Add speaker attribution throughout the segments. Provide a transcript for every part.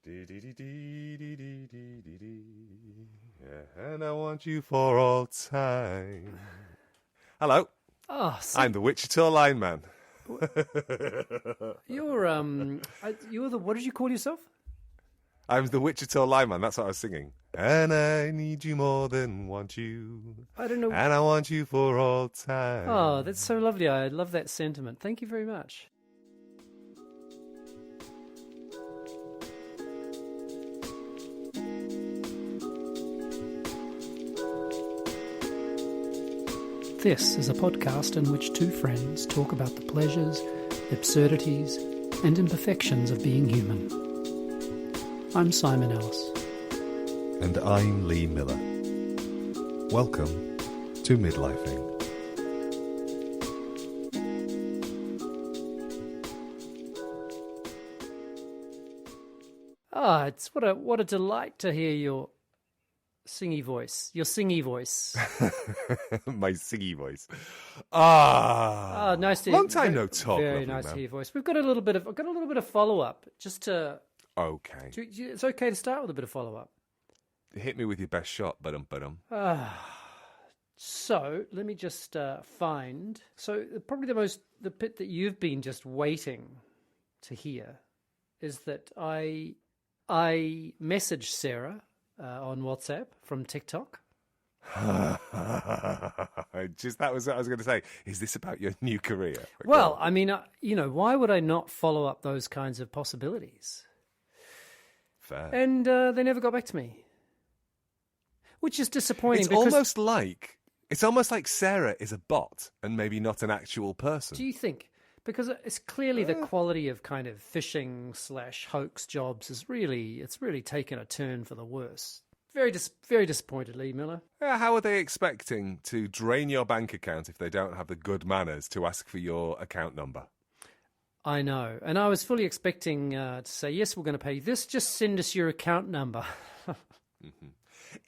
Speaker 1: And I want you for all time. Hello.
Speaker 2: Oh,
Speaker 1: I'm the Wichita lineman.
Speaker 2: you're the, what did you call yourself?
Speaker 1: I'm the Wichita lineman. That's what I was singing. And I need you more than want you.
Speaker 2: I don't know.
Speaker 1: And I want you for all time.
Speaker 2: Oh, that's so lovely. I love that sentiment. Thank you very much. This is a podcast in which two friends talk about the pleasures, absurdities, and imperfections of being human. I'm Simon Ellis.
Speaker 1: And I'm Lee Miller. Welcome to Midlifing.
Speaker 2: Ah, it's what a delight to hear your singy voice. Your singy voice.
Speaker 1: My singy voice.
Speaker 2: Nice to
Speaker 1: long time no talk.
Speaker 2: Very nice to hear your voice. I've got a little bit of follow up. Just to
Speaker 1: okay.
Speaker 2: It's okay to start with a bit of follow up.
Speaker 1: Hit me with your best shot, but
Speaker 2: So let me just find. So probably the bit that you've been just waiting to hear is that I messaged Sarah on WhatsApp from TikTok.
Speaker 1: Just that was what I was going to say. Is this about your new career?
Speaker 2: Well, I mean, why would I not follow up those kinds of possibilities?
Speaker 1: Fair.
Speaker 2: And they never got back to me, which is disappointing.
Speaker 1: It's almost like Sarah is a bot and maybe not an actual person.
Speaker 2: Do you think? Because it's clearly the quality of kind of phishing / hoax jobs it's really taken a turn for the worse. Very disappointed, Lee Miller.
Speaker 1: How are they expecting to drain your bank account if they don't have the good manners to ask for your account number?
Speaker 2: I know. And I was fully expecting to say, yes, we're going to pay you this. Just send us your account number.
Speaker 1: Mm-hmm.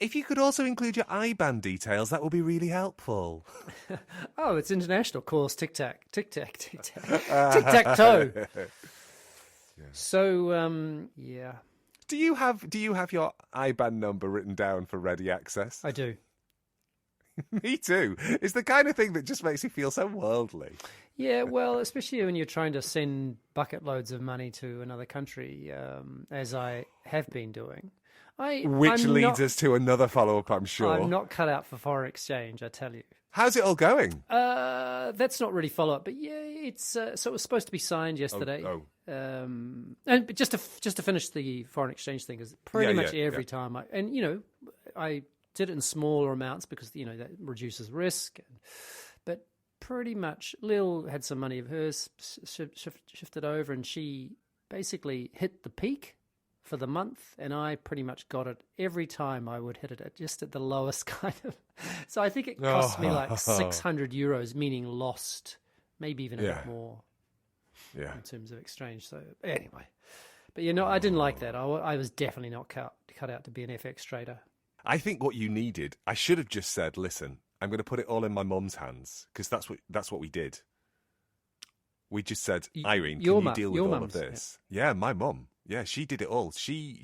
Speaker 1: If you could also include your IBAN details, that would be really helpful.
Speaker 2: Oh, it's international. Of course, tic-tac, tic-tac, tic-tac, tic-tac-toe.
Speaker 1: Yeah.
Speaker 2: So, yeah.
Speaker 1: Do you have your IBAN number written down for ready access?
Speaker 2: I do.
Speaker 1: Me too. It's the kind of thing that just makes you feel so worldly.
Speaker 2: Yeah, well, especially when you're trying to send bucket loads of money to another country, as I have been doing.
Speaker 1: Which leads us to another follow-up, I'm sure.
Speaker 2: I'm not cut out for foreign exchange, I tell you.
Speaker 1: How's it all going?
Speaker 2: That's not really follow-up, but yeah, it's so it was supposed to be signed yesterday. And just to finish the foreign exchange thing, is pretty much every time I did it in smaller amounts because that reduces risk, but pretty much Lil had some money of hers shifted over, and she basically hit the peak for the month, and I pretty much got it every time I would hit it just at the lowest kind of. So I think it cost me like €600, meaning lost, maybe even a bit more in terms of exchange. So anyway, but I didn't like that. I was definitely not cut out to be an FX trader.
Speaker 1: I think what you needed, I should have just said, listen, I'm going to put it all in my mum's hands, because that's what we did. We just said, Irene, can you deal with all of this? Yeah, my mum. Yeah, she did it all. She.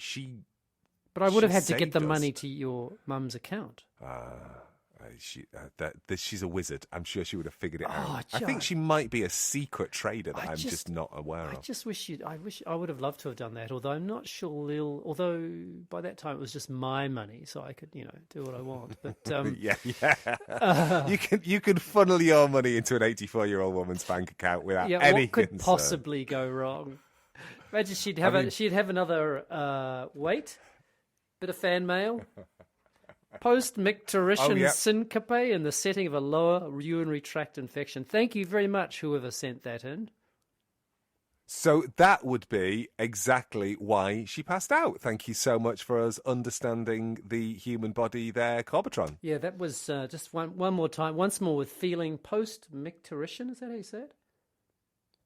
Speaker 2: But I would have had to get the money to your mum's account.
Speaker 1: She's a wizard. I'm sure she would have figured it out. I think she might be a secret trader that I'm just not aware of.
Speaker 2: I just wish I would have loved to have done that. Although I'm not sure Lil. Although by that time it was just my money, so I could do what I want. But
Speaker 1: you could funnel your money into an 84-year-old woman's bank account without any
Speaker 2: what could
Speaker 1: concern.
Speaker 2: Possibly go wrong? Imagine she'd have another bit of fan mail. Post-micturition syncope in the setting of a lower urinary tract infection. Thank you very much, whoever sent that in.
Speaker 1: So that would be exactly why she passed out. Thank you so much for us understanding the human body there, Corbetron.
Speaker 2: Yeah, that was just one more time. Once more with feeling post-micturition. Is that how you say it?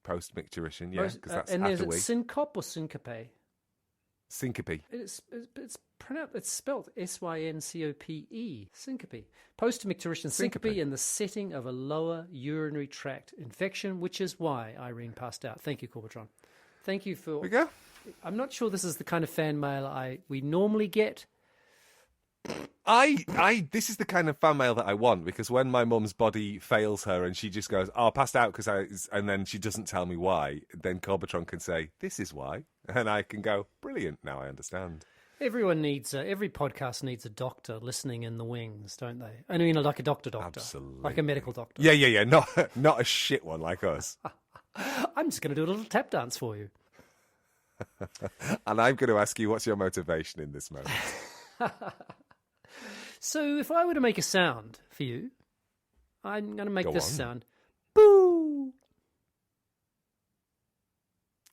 Speaker 1: Post-micturition, yeah, because that's
Speaker 2: and
Speaker 1: after
Speaker 2: is it syncope or syncope?
Speaker 1: Syncope.
Speaker 2: It's spelled syncope. Syncope. Post-micturition syncope in the setting of a lower urinary tract infection, which is why Irene passed out. Thank you, Corbetron. Thank you for.
Speaker 1: There we go.
Speaker 2: I'm not sure this is the kind of fan mail we normally get.
Speaker 1: This is the kind of fan mail that I want, because when my mum's body fails her and she just goes, "Oh, I passed out and then she doesn't tell me why," then Corbatron can say, "This is why," and I can go, "Brilliant! Now I understand."
Speaker 2: Everyone needs every podcast needs a doctor listening in the wings, don't they? I mean, like a doctor,
Speaker 1: Absolutely,
Speaker 2: like a medical doctor.
Speaker 1: Yeah. Not a shit one like us.
Speaker 2: I'm just going to do a little tap dance for you,
Speaker 1: and I'm going to ask you, what's your motivation in this moment?
Speaker 2: So if I were to make a sound for you, I'm going to make this sound. Boo!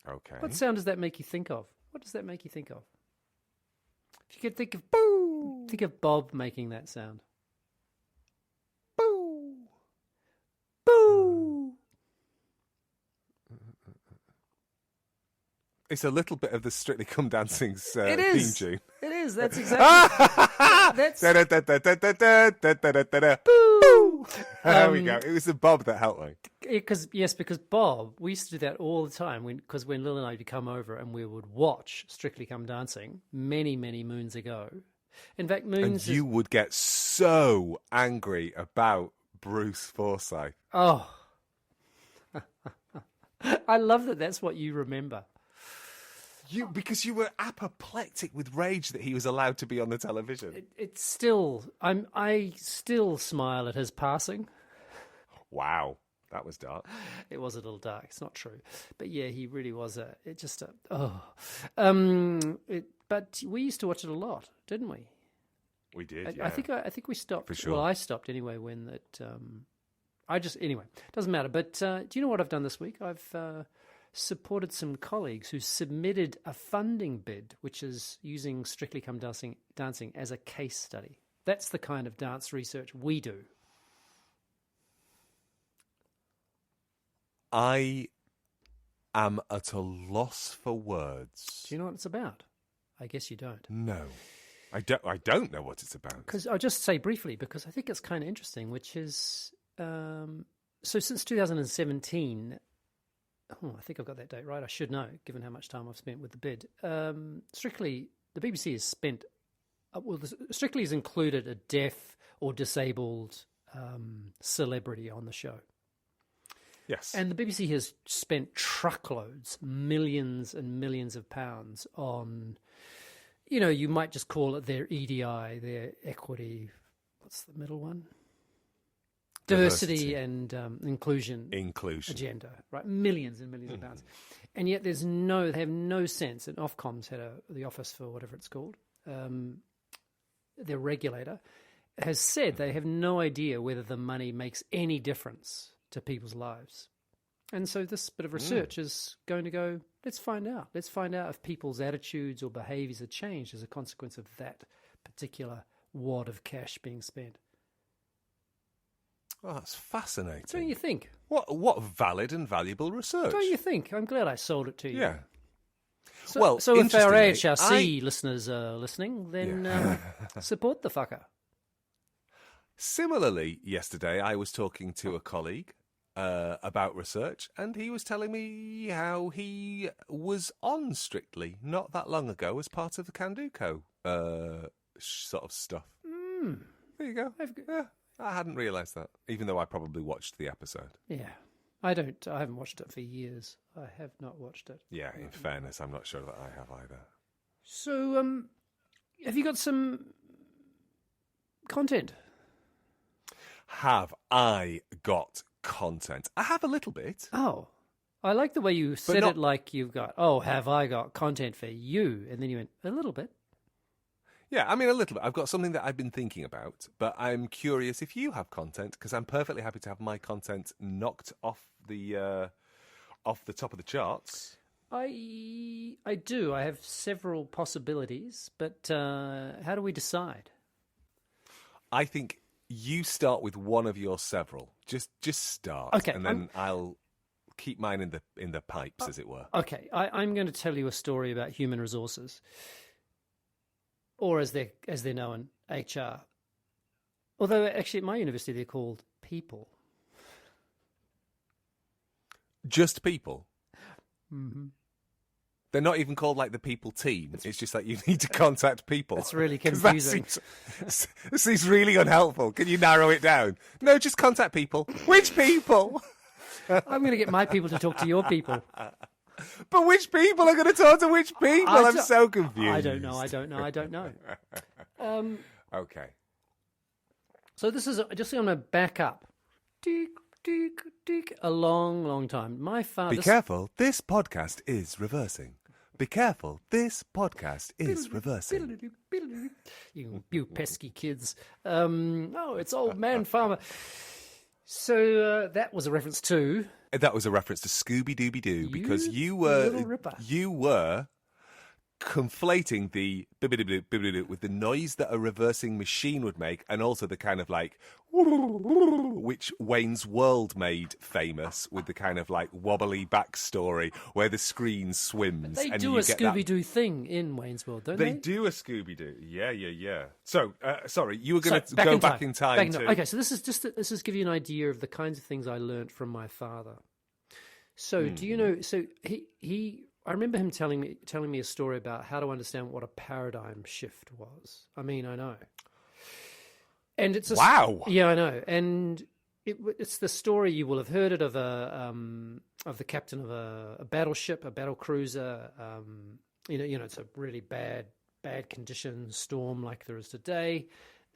Speaker 1: Okay.
Speaker 2: What sound does that make you think of? What does that make you think of? If you could think of boo, think of Bob making that sound.
Speaker 1: Boo!
Speaker 2: Boo!
Speaker 1: It's a little bit of the Strictly Come Dancing's theme tune.
Speaker 2: It is. That's exactly. That's. Boo!
Speaker 1: There we go. It was the Bob that helped me.
Speaker 2: Because Bob, we used to do that all the time. Because when Lil and I would come over and we would watch Strictly Come Dancing many, many moons ago. In fact, moons.
Speaker 1: And you would get so angry about Bruce Forsyth.
Speaker 2: Oh, I love that. That's what you remember.
Speaker 1: Because you were apoplectic with rage that he was allowed to be on the television.
Speaker 2: It's still, I still smile at his passing.
Speaker 1: Wow, that was dark.
Speaker 2: It was a little dark. It's not true, but yeah, he really was but we used to watch it a lot, didn't we?
Speaker 1: We did.
Speaker 2: I think we stopped.
Speaker 1: For sure.
Speaker 2: Well, I stopped anyway when that. Anyway, doesn't matter. But do you know what I've done this week? I've supported some colleagues who submitted a funding bid, which is using Strictly Come Dancing as a case study. That's the kind of dance research we do.
Speaker 1: I am at a loss for words.
Speaker 2: Do you know what it's about? I guess you don't.
Speaker 1: No, I don't know what it's about.
Speaker 2: Because I'll just say briefly, because I think it's kind of interesting, which is, so since 2017, I think I've got that date right. I should know, given how much time I've spent with the bid. Strictly, the BBC has spent, Strictly has included a deaf or disabled celebrity on the show.
Speaker 1: Yes.
Speaker 2: And the BBC has spent truckloads, millions and millions of pounds on, you might just call it their EDI, their equity, what's the middle one? Diversity and inclusion agenda, right? Millions and millions of pounds. And yet they have no sense, and Ofcom's had the Office for whatever it's called, their regulator, has said they have no idea whether the money makes any difference to people's lives. And so this bit of research is going to go, let's find out. Let's find out if people's attitudes or behaviours are changed as a consequence of that particular wad of cash being spent.
Speaker 1: Oh, that's fascinating.
Speaker 2: Don't you think?
Speaker 1: What valid and valuable research.
Speaker 2: Don't you think? I'm glad I sold it to you.
Speaker 1: Yeah.
Speaker 2: So if our AHRC listeners are listening, then support the fucker.
Speaker 1: Similarly, yesterday I was talking to a colleague about research, and he was telling me how he was on Strictly not that long ago as part of the Canduco sort of stuff. There you go. I hadn't realised that, even though I probably watched the episode.
Speaker 2: Yeah. I haven't watched it for years. I have not watched it.
Speaker 1: Yeah, in fairness, I'm not sure that I have either.
Speaker 2: So, have you got some content?
Speaker 1: Have I got content? I have a little bit.
Speaker 2: Oh, I like the way you said it like you've got, have I got content for you? And then you went, a little bit.
Speaker 1: Yeah, I mean, a little bit. I've got something that I've been thinking about, but I'm curious if you have content, because I'm perfectly happy to have my content knocked off the top of the charts.
Speaker 2: I do. I have several possibilities, but how do we decide?
Speaker 1: I think you start with one of your several. Just start,
Speaker 2: okay,
Speaker 1: and then I'll keep mine in the pipes, as it were.
Speaker 2: Okay, I'm going to tell you a story about human resources. Or as they're known, HR. Although actually at my university they're called people.
Speaker 1: Just people?
Speaker 2: Mm-hmm.
Speaker 1: They're not even called like the people team. It's just like you need to contact people.
Speaker 2: It's really confusing.
Speaker 1: This seems really unhelpful. Can you narrow it down? No, just contact people. Which people?
Speaker 2: I'm going to get my people to talk to your people.
Speaker 1: But which people are going to talk to which people? I'm so confused.
Speaker 2: I don't know.
Speaker 1: Okay.
Speaker 2: So this is just going to back up. A long time. My father.
Speaker 1: Be careful. This podcast is reversing. Be careful. This podcast is reversing.
Speaker 2: You pesky kids. It's old man farmer. So that was a reference to.
Speaker 1: That was a reference to Scooby-Dooby-Doo because you were conflating the with the noise that a reversing machine would make, and also the kind of like which Wayne's World made famous with the kind of like wobbly backstory where the screen swims.
Speaker 2: They do a Scooby-Doo thing in Wayne's World, don't they?
Speaker 1: They do a Scooby-Doo. Yeah. So, sorry, you were going to go back in time.
Speaker 2: Okay, so this is give you an idea of the kinds of things I learnt from my father. So, do you know? So I remember him telling me a story about how to understand what a paradigm shift was. I mean, I know. And it's
Speaker 1: wow.
Speaker 2: Yeah, I know. And it's the story, you will have heard it, of the captain of a battleship, a battle cruiser. It's a really bad condition, storm like there is today.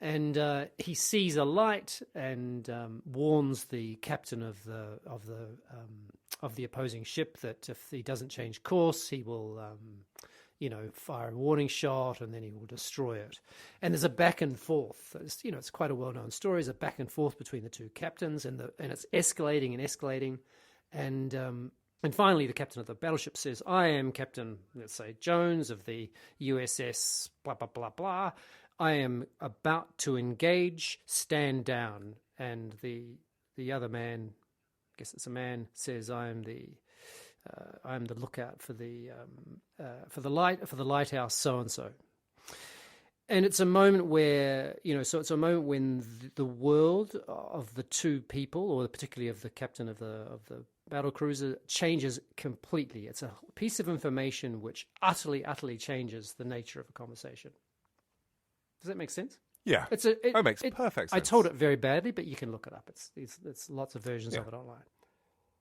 Speaker 2: And he sees a light and warns the captain of the opposing ship that if he doesn't change course, he will, fire a warning shot and then he will destroy it. And there's a back and forth. It's quite a well-known story. There's a back and forth between the two captains, and it's escalating and escalating. And finally, the captain of the battleship says, "I am Captain, let's say, Jones of the USS blah, blah, blah, blah. I am about to engage, stand down." And the other man, I guess it's a man, says, "I am the lookout for the lighthouse so and so." And it's a moment where it's a moment when the world of the two people, or particularly of the captain of the battle cruiser, changes completely. It's a piece of information which utterly changes the nature of a conversation. Does that make sense?
Speaker 1: Yeah, that makes perfect sense.
Speaker 2: I told it very badly, but you can look it up. It's lots of versions of it online.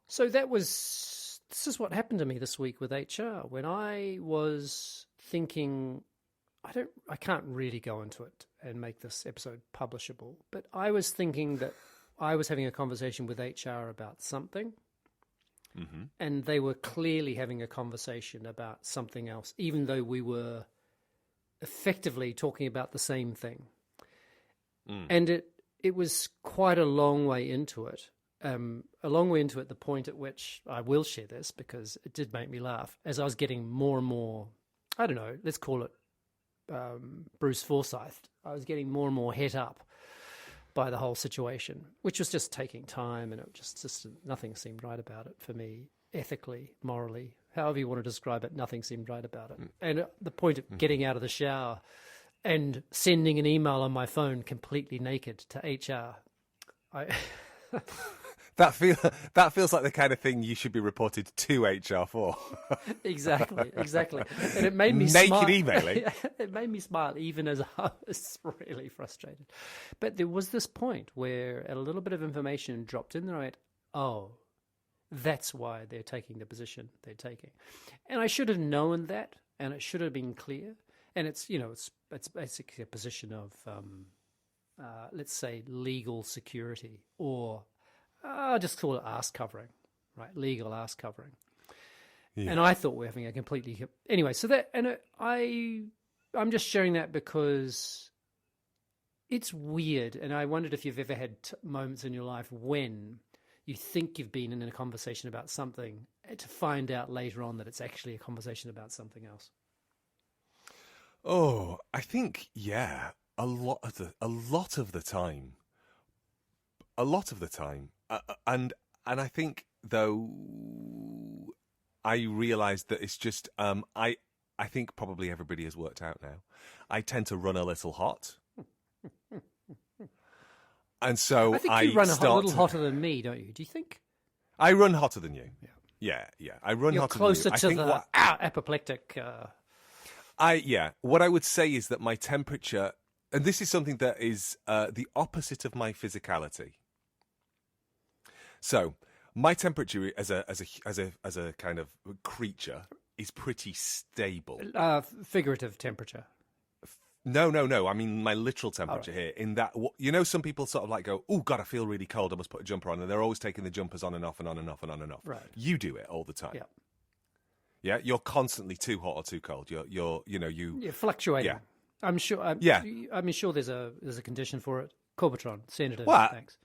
Speaker 2: So this is what happened to me this week with HR when I was thinking. I can't really go into it and make this episode publishable, but I was thinking that I was having a conversation with HR about something, and they were clearly having a conversation about something else, even though we were effectively talking about the same thing. And it was quite a long way into it. The point at which I will share this because it did make me laugh as I was getting more and more, I don't know, let's call it Bruce Forsyth. I was getting more and more het up by the whole situation, which was just taking time, and it just nothing seemed right about it for me, ethically, morally, however you want to describe it. Nothing seemed right about it. And at the point of getting out of the shower and sending an email on my phone completely naked to HR,
Speaker 1: That feels like the kind of thing you should be reported to HR for. Exactly.
Speaker 2: And it made me smile.
Speaker 1: Naked emailing.
Speaker 2: It made me smile even as I was really frustrated. But there was this point where a little bit of information dropped in there. I went, oh, that's why they're taking the position they're taking. And I should have known that, and it should have been clear. And it's basically a position of, let's say, legal security, or I'll just call it arse covering, right? Legal arse covering. Yeah. And I thought we were having a completely... Anyway, so that... And I'm just sharing that because it's weird. And I wondered if you've ever had moments in your life when you think you've been in a conversation about something to find out later on that it's actually a conversation about something else.
Speaker 1: Oh, I think, yeah, a lot of the time. And I think, though, I realised that it's just I think probably everybody has worked out now. I tend to run a little hot, and so
Speaker 2: I think you run a little hotter than me, don't you? Do you think?
Speaker 1: I run hotter than you.
Speaker 2: Yeah.
Speaker 1: Yeah. I run
Speaker 2: You're
Speaker 1: hotter
Speaker 2: closer
Speaker 1: than you.
Speaker 2: to the apoplectic.
Speaker 1: What I would say is that my temperature, and this is something that is the opposite of my physicality. So my temperature as a kind of creature is pretty stable.
Speaker 2: Figurative temperature.
Speaker 1: No. I mean my literal temperature here. In that, some people sort of like go, "Oh God, I feel really cold. I must put a jumper on," and they're always taking the jumpers on and off and on and off and on and off.
Speaker 2: Right.
Speaker 1: You do it all the time.
Speaker 2: Yeah.
Speaker 1: Yeah. You're constantly too hot or too cold. You're
Speaker 2: fluctuating.
Speaker 1: Yeah.
Speaker 2: I'm sure. I'm sure there's a condition for it. Corbetron, send it in.
Speaker 1: Well,
Speaker 2: Thanks.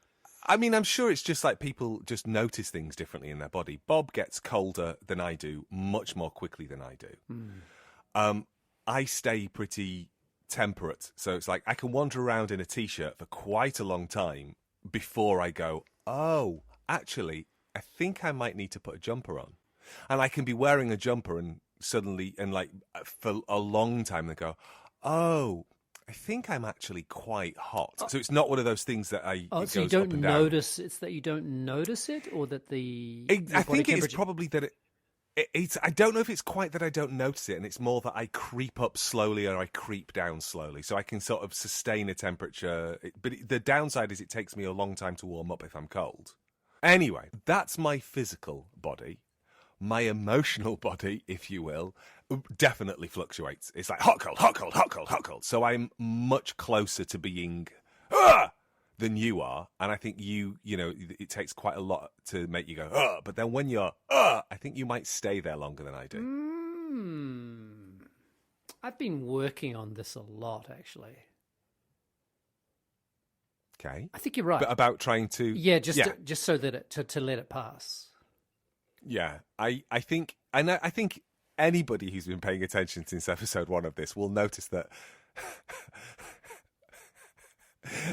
Speaker 1: I mean, I'm sure it's just like people just notice things differently in their body. Bob gets colder than I do, much more quickly than I do. I stay pretty temperate, so it's like I can wander around in a t-shirt for quite a long time before I go, oh, actually, I think I might need to put a jumper on. And I can be wearing a jumper and suddenly, and like for a long time, they go, oh, I think I'm actually quite hot. So it's not one of those things that
Speaker 2: so you don't notice. It's that you don't notice it, or that
Speaker 1: I think it is probably that it's. I don't know if it's quite that I don't notice it, and it's more that I creep up slowly or I creep down slowly, so I can sort of sustain a temperature. But the downside is it takes me a long time to warm up if I'm cold. Anyway, that's my physical body. My emotional body, if you will, definitely fluctuates. It's like hot, cold, hot, cold, hot, cold, hot, cold. So I'm much closer to being than you are. And I think it takes quite a lot to make you go, but then when you're, I think you might stay there longer than I do.
Speaker 2: I've been working on this a lot, actually.
Speaker 1: Okay.
Speaker 2: I think you're right.
Speaker 1: But about trying to...
Speaker 2: Yeah, just so that to let it pass.
Speaker 1: Yeah, I think anybody who's been paying attention since episode 1 of this will notice that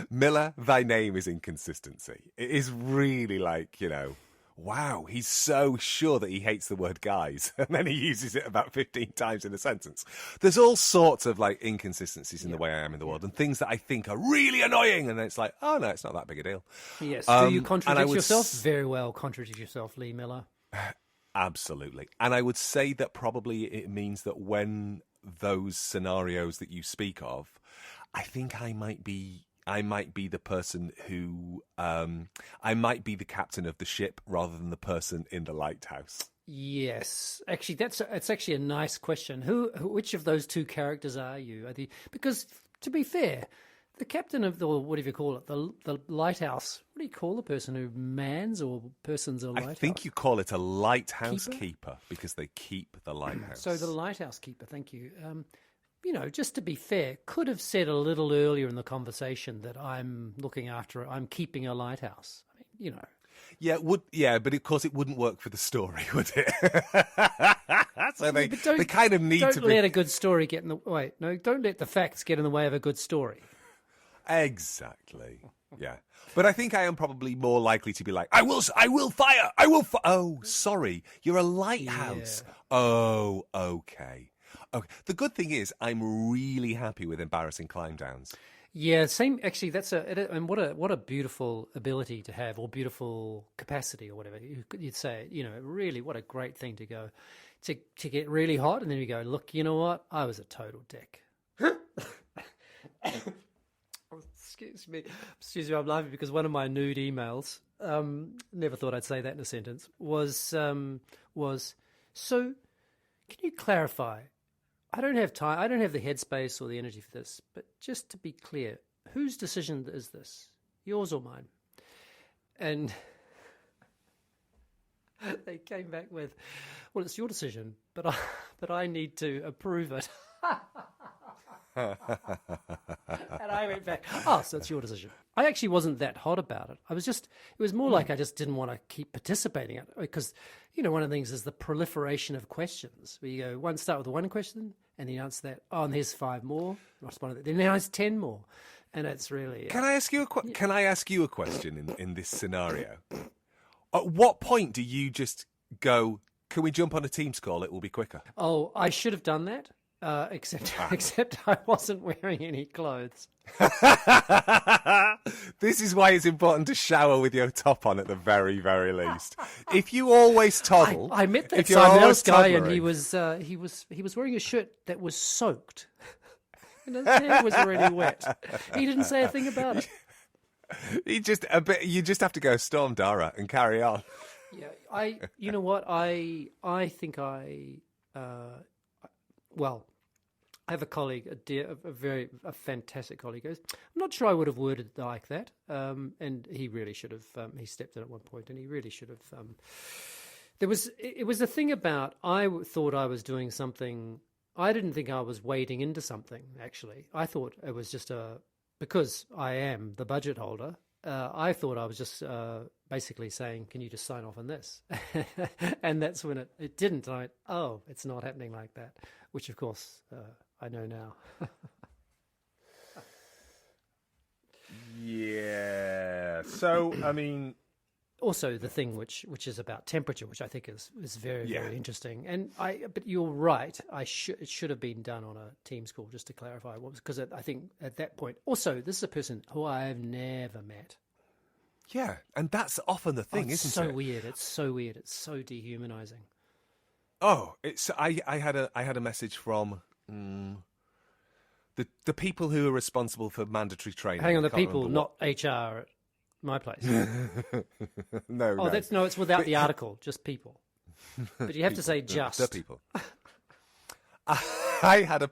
Speaker 1: Miller, thy name is inconsistency. It is really like, wow, he's so sure that he hates the word guys, and then he uses it about 15 times in a sentence. There's all sorts of like inconsistencies in the way I am in the world, and things that I think are really annoying, and then it's like, oh no, it's not that big a deal.
Speaker 2: Yes. Do you contradict yourself? Very well, contradict yourself, Lee Miller.
Speaker 1: Absolutely. And I would say that probably it means that when those scenarios that you speak of, I think I might be the person who I might be the captain of the ship rather than the person in the lighthouse.
Speaker 2: Yes, actually, it's actually a nice question. Which of those two characters are you? Because to be fair, the captain of the, whatever you call it, the lighthouse. What do you call the person who mans or persons a lighthouse?
Speaker 1: I think you call it a lighthouse keeper because they keep the lighthouse.
Speaker 2: So the lighthouse keeper. Thank you. Just to be fair, could have said a little earlier in the conversation that I'm keeping a lighthouse. I mean,
Speaker 1: Yeah, but of course it wouldn't work for the story, would it? So they kind of need to
Speaker 2: Don't let a good story get in the way. No, don't let the facts get in the way of a good story.
Speaker 1: Exactly. Yeah. But I think I am probably more likely to be like, I will fire. Oh, sorry. You're a lighthouse. Yeah. Oh, okay. The good thing is I'm really happy with embarrassing climb downs.
Speaker 2: Yeah, same. Actually, and what a beautiful ability to have, or beautiful capacity, or whatever you'd say. Really, what a great thing to go to get really hot, and then you go, look, you know what? I was a total dick. Excuse me, I'm laughing because one of my nude emails, never thought I'd say that in a sentence, was so. Can you clarify? I don't have time. I don't have the headspace or the energy for this. But just to be clear, whose decision is this? Yours or mine? And they came back with, "Well, it's your decision, but I need to approve it." And I went back, "Oh, so it's your decision." I actually wasn't that hot about it. It was more like I just didn't want to keep participating in it because, one of the things is the proliferation of questions where you go, start with one question and then you answer that. Oh, and there's 5 more. Respond to that. Then now it's 10 more. And it's really...
Speaker 1: Can I ask you a question in this scenario? At what point do you just go, can we jump on a Teams call? It will be quicker.
Speaker 2: Oh, I should have done that. Except I wasn't wearing any clothes.
Speaker 1: This is why it's important to shower with your top on at the very, very least. If you always toddle,
Speaker 2: I met that Simon Else guy, and he was wearing a shirt that was soaked, and his hair was already wet. He didn't say a thing about it.
Speaker 1: You just have to go Storm Dara and carry on.
Speaker 2: Yeah, you know what? I think well, I have a colleague, a fantastic colleague. I'm not sure I would have worded it like that, and he really should have. He stepped in at one point, and he really should have. It was a thing about, I thought I was doing something. I didn't think I was wading into something. Actually, I thought it was just because I am the budget holder. I thought I was just basically saying, "Can you just sign off on this?" And that's when it didn't. And I went, "Oh, it's not happening like that," which of course I know now.
Speaker 1: Yeah. So I mean,
Speaker 2: also the thing which is about temperature, which I think is very very interesting. And but you're right. It should have been done on a Teams call, just to clarify what was, because I think at that point. Also, this is a person who I have never met.
Speaker 1: Yeah, and that's often the thing, isn't it?
Speaker 2: It's so weird. It's so weird. It's so dehumanizing.
Speaker 1: Oh, I had a message from the people who are responsible for mandatory training.
Speaker 2: Hang on, the people, not HR at my place.
Speaker 1: No.
Speaker 2: It's without the article, just people. But you have to say just
Speaker 1: the people. I had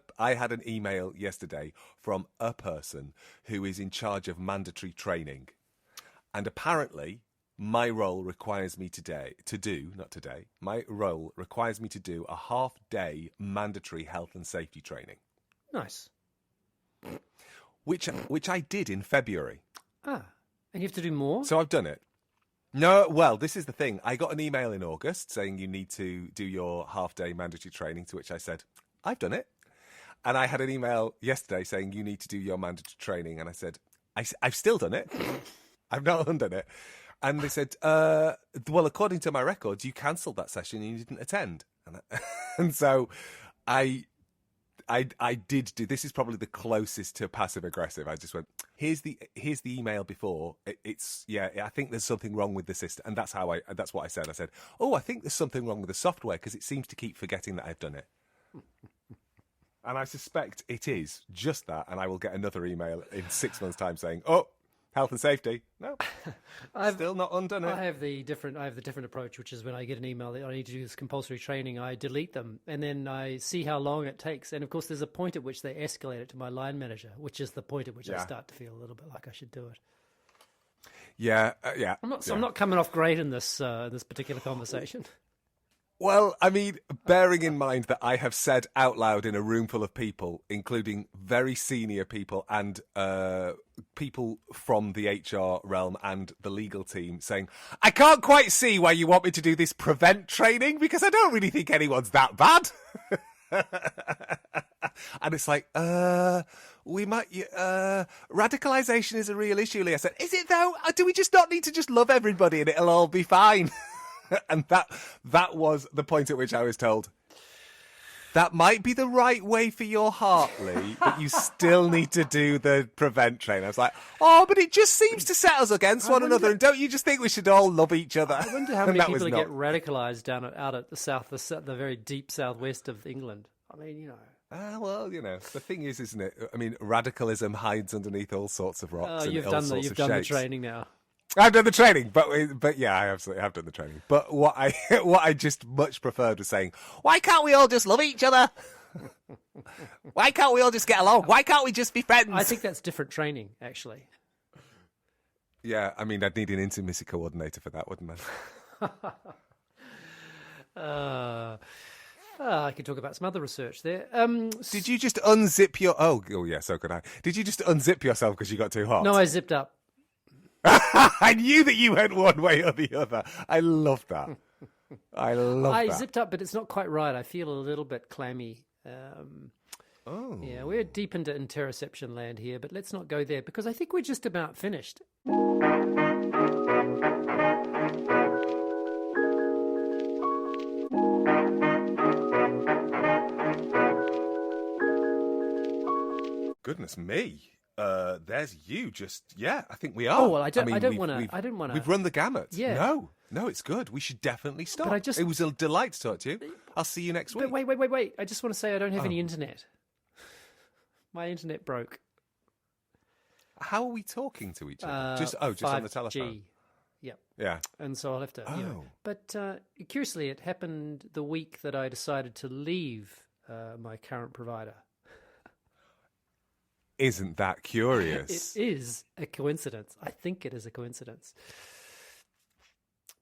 Speaker 1: an email yesterday from a person who is in charge of mandatory training. And apparently, my role requires me my role requires me to do a half-day mandatory health and safety training.
Speaker 2: Nice.
Speaker 1: Which I did in February.
Speaker 2: And you have to do more?
Speaker 1: So I've done it. No, well, this is the thing. I got an email in August saying you need to do your half-day mandatory training, to which I said, I've done it. And I had an email yesterday saying you need to do your mandatory training. And I said, I've still done it. I've not undone it. And they said, well, according to my records, you cancelled that session and you didn't attend. And so I did do, this is probably the closest to passive aggressive. I just went, here's the email before. I think there's something wrong with the system. And that's what I said. I said, I think there's something wrong with the software because it seems to keep forgetting that I've done it. And I suspect it is just that. And I will get another email in 6 months' time saying, health and safety. No, I've still not undone it.
Speaker 2: I have the different approach, which is when I get an email that I need to do this compulsory training, I delete them and then I see how long it takes. And of course, there's a point at which they escalate it to my line manager, which is the point at which I start to feel a little bit like I should do it.
Speaker 1: Yeah.
Speaker 2: I'm not coming off great in this particular conversation.
Speaker 1: Well, I mean, bearing in mind that I have said out loud in a room full of people, including very senior people and people from the HR realm and the legal team, saying, I can't quite see why you want me to do this prevent training because I don't really think anyone's that bad. And it's like, radicalization is a real issue, Lee. I said, is it though? Do we just not need to just love everybody and it'll all be fine? And that was the point at which I was told, that might be the right way for your heart, Lee, but you still need to do the prevent training. I was like, but it just seems to set us against one another, and don't you just think we should all love each other?
Speaker 2: I wonder how many people get radicalised out at the very deep southwest of England. I mean,
Speaker 1: well, the thing is, isn't it? I mean, radicalism hides underneath all sorts of rocks.
Speaker 2: You've done the training now.
Speaker 1: I've done the training, but yeah, I absolutely have done the training. But what I just much preferred was saying, why can't we all just love each other? Why can't we all just get along? Why can't we just be friends?
Speaker 2: I think that's different training, actually.
Speaker 1: Yeah, I mean, I'd need an intimacy coordinator for that, wouldn't I?
Speaker 2: I could talk about some other research there.
Speaker 1: Did you just unzip your... Oh, yeah, so could I. Did you just unzip yourself because you got too hot?
Speaker 2: No, I zipped up.
Speaker 1: I knew that you went one way or the other. I love that. I
Speaker 2: zipped up, but it's not quite right. I feel a little bit clammy. Yeah, we're deep into interoception land here, but let's not go there because I think we're just about finished.
Speaker 1: Goodness me. There's you. I think we are.
Speaker 2: Oh well, I don't want to.
Speaker 1: We've run the gamut.
Speaker 2: Yeah.
Speaker 1: No, it's good. We should definitely stop.
Speaker 2: But
Speaker 1: it was a delight to talk to you. I'll see you next week.
Speaker 2: But wait. I just want to say I don't have any internet. My internet broke.
Speaker 1: How are we talking to each other? Just on the telephone.
Speaker 2: Yep.
Speaker 1: Yeah.
Speaker 2: And so I'll have to. But curiously, it happened the week that I decided to leave my current provider.
Speaker 1: Isn't that curious?
Speaker 2: It is a coincidence. I think it is a coincidence.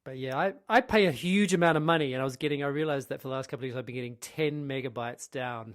Speaker 2: But yeah, I pay a huge amount of money, and I realized that for the last couple of years I've been getting 10 megabytes down